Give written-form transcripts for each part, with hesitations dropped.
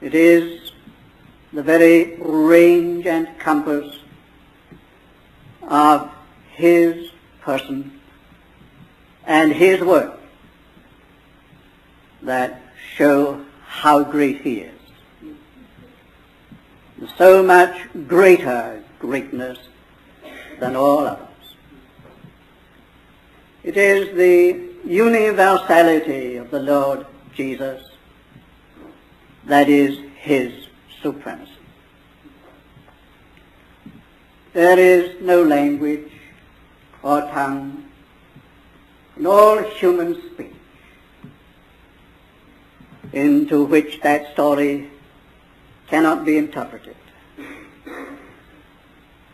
It is the very range and compass of his person and his work that show how great he is. So much greater greatness than all others. It is the universality of the Lord Jesus that is his supremacy. There is no language or tongue in all human speech into which that story cannot be interpreted,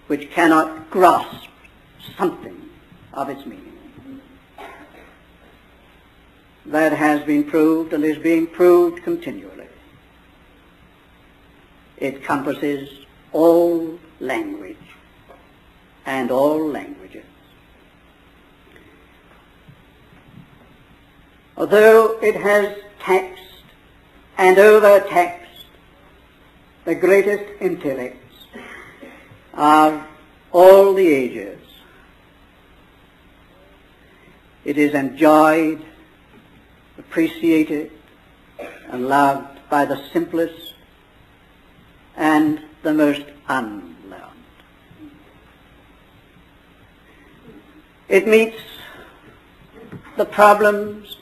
which cannot grasp something of its meaning. That has been proved and is being proved continually. It compasses all language and all languages. Although it has taxed and overtaxed the greatest intellects of all the ages, it is enjoyed, appreciated, and loved by the simplest and the most unlearned. It meets the problems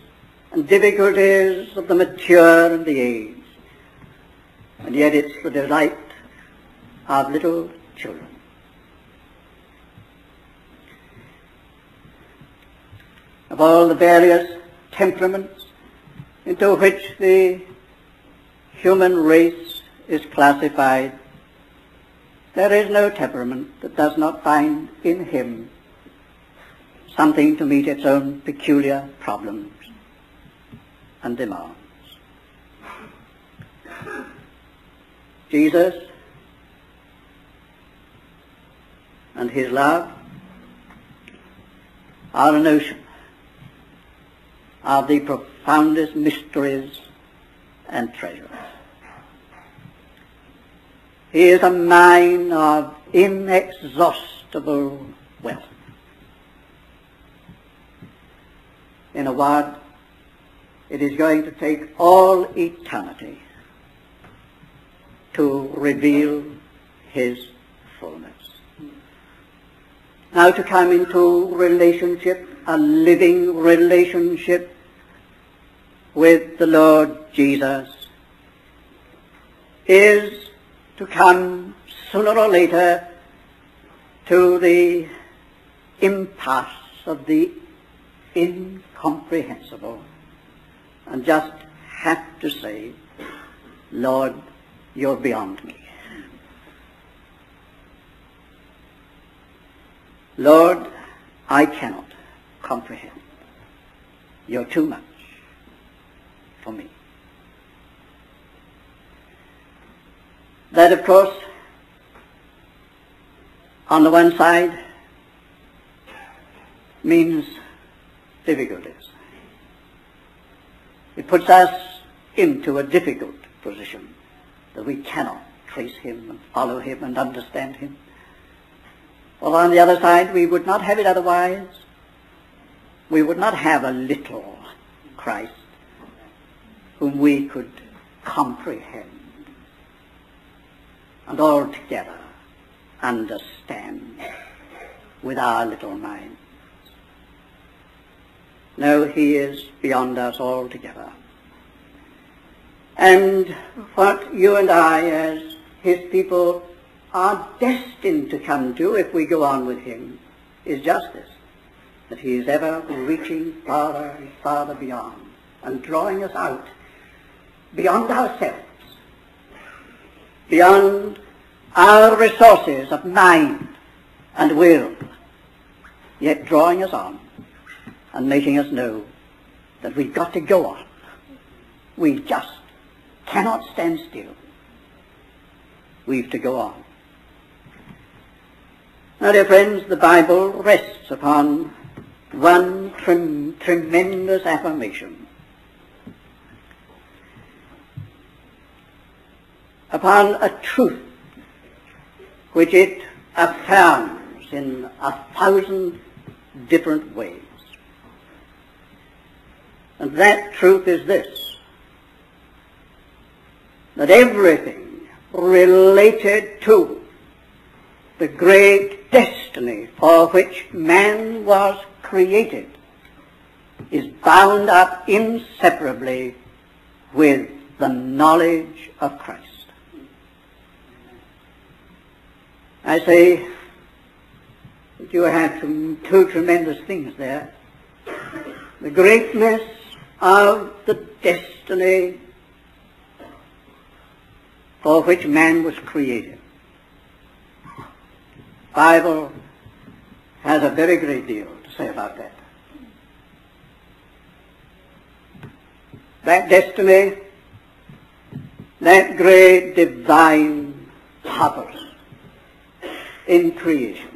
and difficulties of the mature and the aged, and yet it's the delight of little children. Of all the various temperaments into which the human race is classified, there is no temperament that does not find in him something to meet its own peculiar problems and demands. Jesus and his love are an ocean of the profoundest mysteries and treasures. He is a mine of inexhaustible wealth. In a word, it is going to take all eternity to reveal his fullness. Now to come into relationship, a living relationship with the Lord Jesus, is to come sooner or later to the impasse of the incomprehensible and just have to say, Lord, you're beyond me. Lord, I cannot comprehend. You're too much for me. That, of course, on the one side, means difficulties. It puts us into a difficult position that we cannot trace him and follow him and understand him. Or on the other side, we would not have it otherwise. We would not have a little Christ whom we could comprehend and altogether understand with our little minds. No, he is beyond us altogether. And what you and I, as his people, are destined to come to if we go on with him is just this, that he is ever reaching farther and farther beyond and drawing us out beyond ourselves, beyond our resources of mind and will, yet drawing us on and making us know that we've got to go on. We just cannot stand still. We've to go on. Now, dear friends, the Bible rests upon one tremendous affirmation. upon a truth which it affirms in 1,000 different ways. And that truth is this, that everything related to the great destiny for which man was created is bound up inseparably with the knowledge of Christ. I say that you have two tremendous things there. The greatness of the destiny for which man was created. The Bible has a very great deal to say about that. That destiny, that great divine purpose in creation,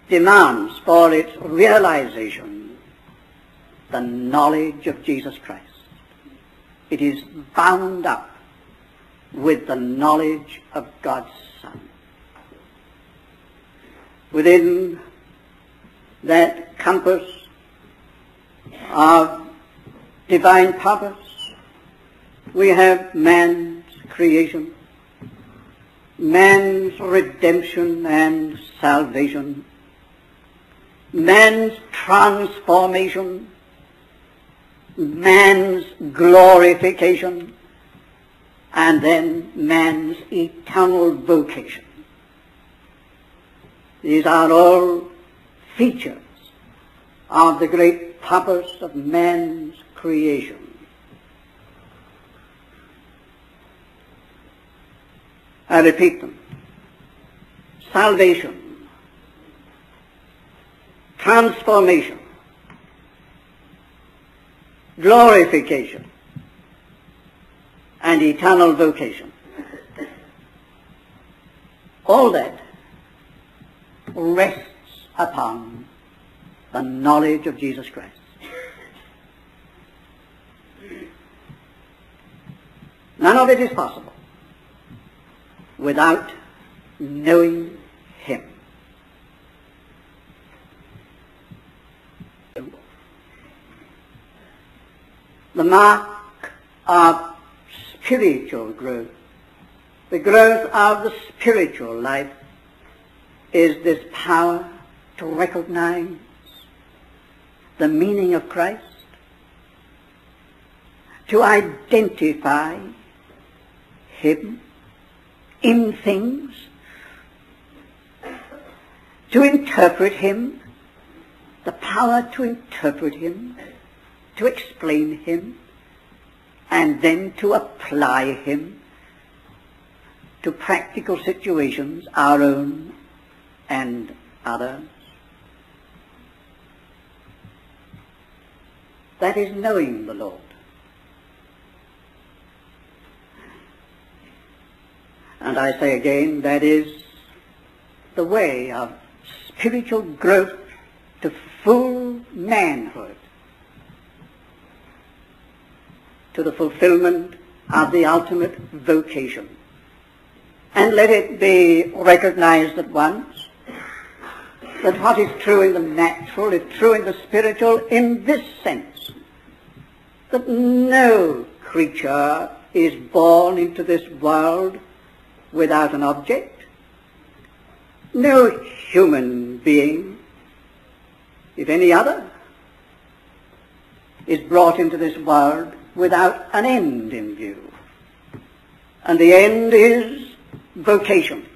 demands for its realization the knowledge of Jesus Christ. It is bound up with the knowledge of God's Son. Within that compass of divine purpose, we have man's creation, man's redemption and salvation, man's transformation, man's glorification, and then man's eternal vocation. These are all features of the great purpose of man's creation. I repeat them. Salvation, transformation, glorification, and eternal vocation. All that rests upon the knowledge of Jesus Christ. None of it is possible without knowing Him. The mark of spiritual growth, the growth of the spiritual life, is this power to recognize the meaning of Christ, to identify Him in things, to interpret Him, the power to interpret Him, to explain Him, and then to apply Him to practical situations, our own and others. That is knowing the Lord. And I say again, that is the way of spiritual growth to full manhood, to the fulfillment of the ultimate vocation. And let it be recognized at once that what is true in the natural is true in the spiritual in this sense, that no creature is born into this world without an object. No human being, if any other, is brought into this world without an end in view. And the end is vocation.